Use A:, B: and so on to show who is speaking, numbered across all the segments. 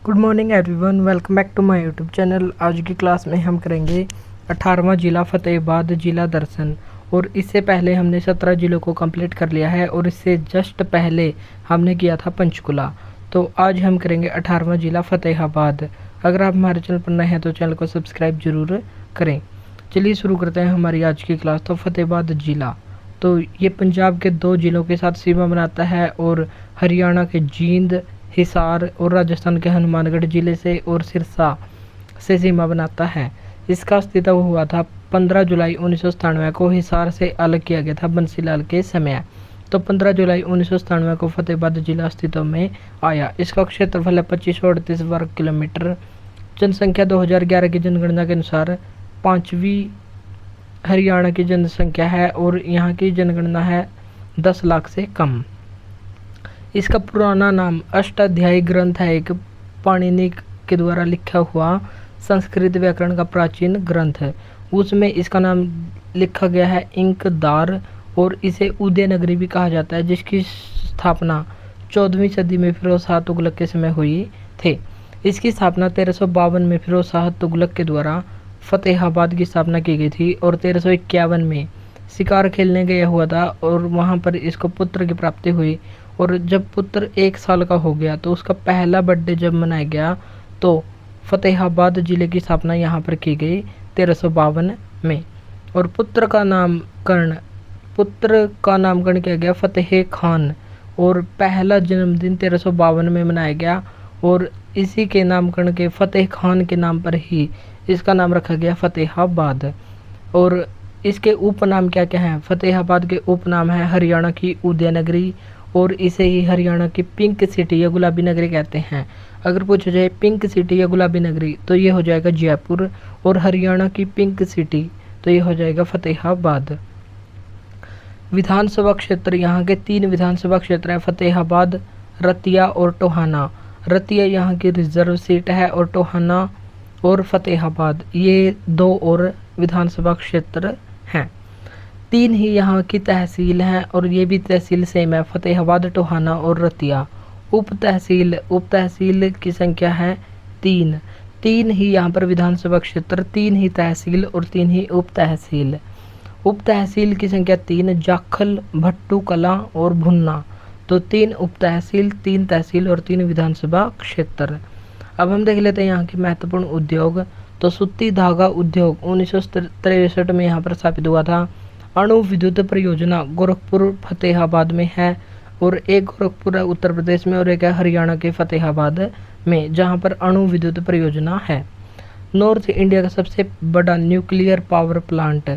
A: Good morning everyone, welcome back to my YouTube channel. आज की class में हम करेंगे 18वां जिला फतेहाबाद जिला दर्शन। और इससे पहले हमने 17 जिलों को कंप्लीट कर लिया है और इससे जस्ट पहले हमने किया था पंचकुला। तो आज हम करेंगे 18वां जिला फतेहाबाद। अगर आप हमारे चैनल पर नए हैं तो चैनल को सब्सक्राइब जरूर करें। चलिए शुरू करते हैं हमारी आज की क्लास। तो फतेहाबाद जिला तो ये पंजाब के 2 जिलों के साथ सीमा बनाता है और हरियाणा के जींद, हिसार और राजस्थान के हनुमानगढ़ जिले से और सिरसा से सीमा बनाता है। इसका अस्तित्व हुआ था 15 जुलाई 1997 को हिसार से अलग किया गया था बंसीलाल के समय। तो 15 जुलाई 1997 को फतेहाबाद जिला अस्तित्व में आया। इसका क्षेत्रफल है 2538 वर्ग किलोमीटर। जनसंख्या 2011 की जनगणना के अनुसार 5वीं हरियाणा की जनसंख्या है और यहाँ की जनगणना है 10 लाख से कम। इसका पुराना नाम अष्टाध्यायी ग्रंथ है, एक पाणिनि के द्वारा लिखा हुआ संस्कृत व्याकरण का प्राचीन ग्रंथ है। उसमें इसका नाम लिखा गया है इंकदार और इसे उदयनगरी भी कहा जाता है, जिसकी स्थापना 14वीं सदी में फिरोज शाह तुगलक के समय हुई थे। इसकी स्थापना 1352 में फिरोज शाह तुगलक के द्वारा फतेहाबाद की स्थापना की गई थी और 1351 में शिकार खेलने गया हुआ था और वहाँ पर इसको पुत्र की प्राप्ति हुई। और जब पुत्र 1 साल का हो गया तो उसका पहला बर्थडे जब मनाया गया तो फतेहाबाद जिले की स्थापना यहाँ पर की गई 1352 में। और पुत्र का नामकरण किया गया फतेह खान और पहला जन्मदिन 1352 में मनाया गया और इसी के नामकरण के फतेह खान के नाम पर ही इसका नाम रखा गया फतेहाबाद। और इसके उपनाम क्या क्या हैं? फतेहाबाद के उपनाम है हरियाणा की उदयनगरी और इसे ही हरियाणा की पिंक सिटी या गुलाबी नगरी कहते हैं। अगर पूछा जाए पिंक सिटी या गुलाबी नगरी तो ये हो जाएगा जयपुर, और हरियाणा की पिंक सिटी तो ये हो जाएगा फतेहाबाद। विधानसभा क्षेत्र यहाँ के 3 विधानसभा क्षेत्र हैं, फतेहाबाद, रतिया और टोहाना। रतिया यहाँ की रिजर्व सीट है और टोहाना और फतेहाबाद ये 2 और विधानसभा क्षेत्र हैं। 3 ही यहाँ की तहसील हैं और ये भी तहसील सेम है, फतेहाबाद, टोहाना और रतिया। उप तहसील की संख्या है 3 ही यहाँ पर विधानसभा क्षेत्र, 3 ही तहसील और 3 ही उप तहसील। उप तहसील की संख्या 3, जाखल, भट्टू कला और भुन्ना। तो 3 उप तहसील, 3 तहसील और 3 विधानसभा क्षेत्र। अब हम देख लेते हैं यहाँ के महत्वपूर्ण उद्योग। तो सूती धागा उद्योग 1963 में यहाँ पर स्थापित हुआ था। अणु विद्युत परियोजना गोरखपुर फतेहाबाद में है और एक गोरखपुर है उत्तर प्रदेश में और एक है हरियाणा के फतेहाबाद में, जहाँ पर अणु विद्युत परियोजना है। नॉर्थ इंडिया का सबसे बड़ा न्यूक्लियर पावर प्लांट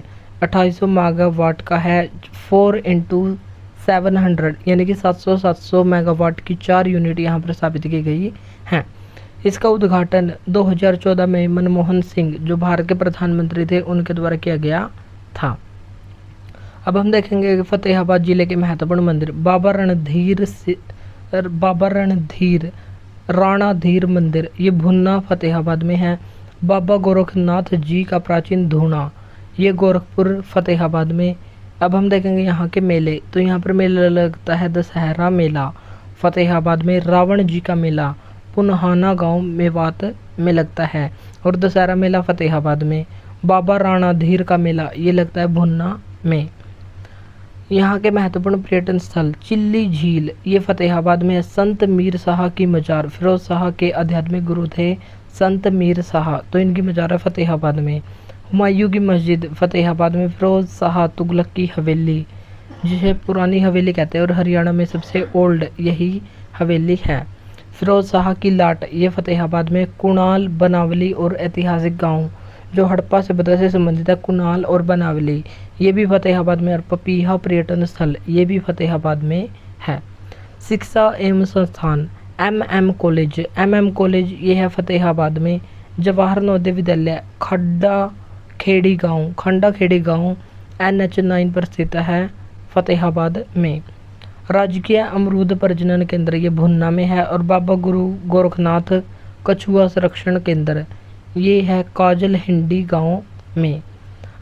A: 2800 मेगावाट का है। 4x700 यानी कि 700 मेगावाट की 4 यूनिट यहाँ पर स्थापित की गई हैं। इसका उद्घाटन 2014 में मनमोहन सिंह जो भारत के प्रधानमंत्री थे उनके द्वारा किया गया था। अब हम देखेंगे कि फतेहाबाद जिले के महत्वपूर्ण मंदिर। राणाधीर मंदिर ये भुन्ना फतेहाबाद में है। बाबा गोरखनाथ जी का प्राचीन धूना ये गोरखपुर फतेहाबाद में। अब हम देखेंगे यहाँ के मेले। तो यहाँ पर मेला लगता है दशहरा मेला फतेहाबाद में। रावण जी का मेला पुनहाना गांव मेवात में लगता है और दशहरा मेला फतेहाबाद में। बाबा राणाधीर का मेला ये लगता है भुन्ना में। यहाँ के महत्वपूर्ण पर्यटन स्थल चिल्ली झील ये फतेहाबाद में है। संत मीर शाह की मजार, फिरोज शाह के आध्यात्मिक गुरु थे संत मीर शाह, तो इनकी मजार है फतेहाबाद में। हुमायूं की मस्जिद फतेहाबाद में। फिरोज शाह तुगलक की हवेली जिसे पुरानी हवेली कहते हैं और हरियाणा में सबसे ओल्ड यही हवेली है। फिरोज शाह की लाट ये फतेहाबाद में। कुणाल, बनावली और ऐतिहासिक गांव जो हड़प्पा सभ्यता से संबंधित है, कुणाल और बनावली ये भी फतेहाबाद में। और पपीहा पर्यटन स्थल ये भी फतेहाबाद में है। शिक्षा एवं संस्थान MM कॉलेज ये है फतेहाबाद में। जवाहर नवोदय विद्यालय खंडा खेड़ी गांव NH9 पर स्थित है फतेहाबाद में। राजकीय अमरूद प्रजनन केंद्र ये भुन्ना में है। और बाबा गुरु गोरखनाथ कछुआ संरक्षण केंद्र ये है काजल हिंडी गांव में।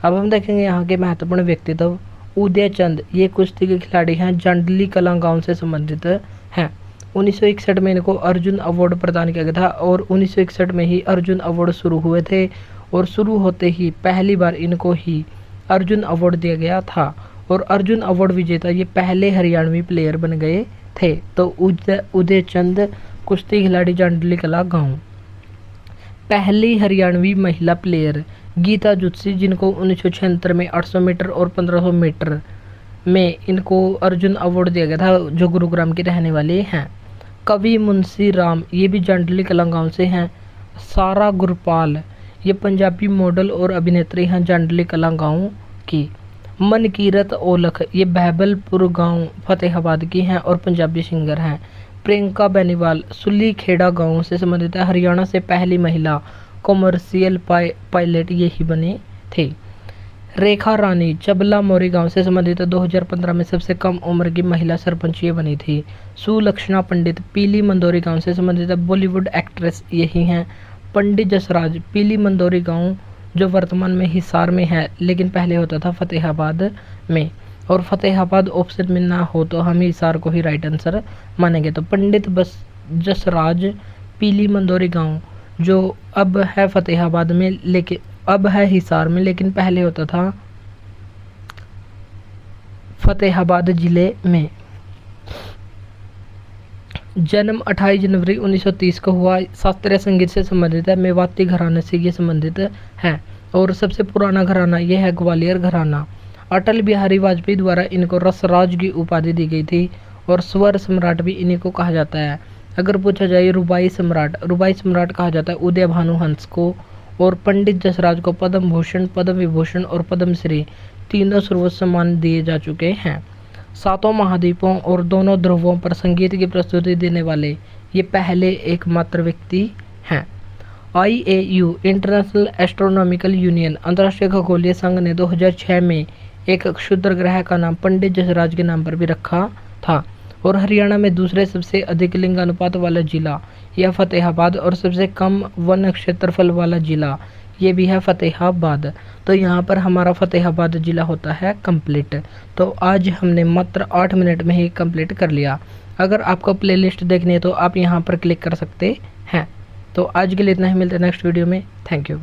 A: अब हम देखेंगे यहाँ के महत्वपूर्ण व्यक्तित्व। उदय चंद ये कुश्ती के खिलाड़ी हैं, जांडली कलां गांव से संबंधित हैं। 1961 में इनको अर्जुन अवार्ड प्रदान किया गया था और 1961 में ही अर्जुन अवार्ड शुरू हुए थे और शुरू होते ही पहली बार इनको ही अर्जुन अवार्ड दिया गया था और अर्जुन अवार्ड विजेता ये पहले हरियाणवी प्लेयर बन गए थे। तो उदय चंद कुश्ती खिलाड़ी जांडली कला गांव। पहली हरियाणवी महिला प्लेयर गीता जुत्सी जिनको 1976 में 800 मीटर और 1500 मीटर में इनको अर्जुन अवार्ड दिया गया था, जो गुरुग्राम के रहने वाले हैं। कवि मुंशी राम ये भी जांडली कला गांव से हैं। सारा गुरपाल ये पंजाबी मॉडल और अभिनेत्री हैं जांडली कला गांव की। मनकीरत ओलख ये बहबलपुर गांव फतेहाबाद की हैं और पंजाबी सिंगर हैं। प्रियंका बेनीवाल सुली खेड़ा गांव से संबंधित है। हरियाणा से पहली महिला कॉमर्शियल पायलट यही बने थे। रेखा रानी चबला मोरी गांव से संबंधित 2015 में सबसे कम उम्र की महिला सरपंच ये बनी थी। सुलक्षणा पंडित पीली मंदोरी गांव से संबंधित बॉलीवुड एक्ट्रेस यही हैं। पंडित जसराज पीली मंदोरी गांव जो वर्तमान में हिसार में है लेकिन पहले होता था फतेहाबाद में, और फतेहाबाद ऑप्शन में ना हो तो हम हिसार को ही राइट आंसर मानेंगे। तो पंडित बस जसराज पीली मंदोरी गांव जो अब है फतेहाबाद में लेकिन अब है हिसार में लेकिन पहले होता था फतेहाबाद जिले में। जन्म 28 जनवरी 1930 को हुआ। शास्त्रीय संगीत से संबंधित है। मेवाती घराने से ये संबंधित है और सबसे पुराना घराना ये है ग्वालियर घराना। अटल बिहारी वाजपेयी द्वारा इनको रसराज की उपाधि दी गई थी और स्वर सम्राट भी इन्हीं को कहा जाता है। अगर पूछा जाए रुबाई सम्राट कहा जाता है उदय भानु हंस को। और पंडित जसराज को पद्म भूषण, पद्म विभूषण और पद्मश्री तीनों सर्वोच्च सम्मान दिए जा चुके हैं। सातों महाद्वीपों और दोनों ध्रुवों पर संगीत की प्रस्तुति देने वाले ये पहले एकमात्र व्यक्ति हैं। IAU इंटरनेशनल एस्ट्रोनॉमिकल यूनियन अंतर्राष्ट्रीय खगोलीय संघ ने 2006 में एक क्षुद्र ग्रह का नाम पंडित जसराज के नाम पर भी रखा था। और हरियाणा में दूसरे सबसे अधिक लिंगानुपात वाला जिला यह फतेहाबाद और सबसे कम वन क्षेत्रफल वाला जिला ये भी है फतेहाबाद। तो यहाँ पर हमारा फतेहाबाद जिला होता है कंप्लीट। तो आज हमने मात्र 8 मिनट में ही कंप्लीट कर लिया। अगर आपको प्लेलिस्ट देखनी है तो आप यहाँ पर क्लिक कर सकते हैं। तो आज के लिए इतना ही, मिलते हैं नेक्स्ट वीडियो में। Thank you.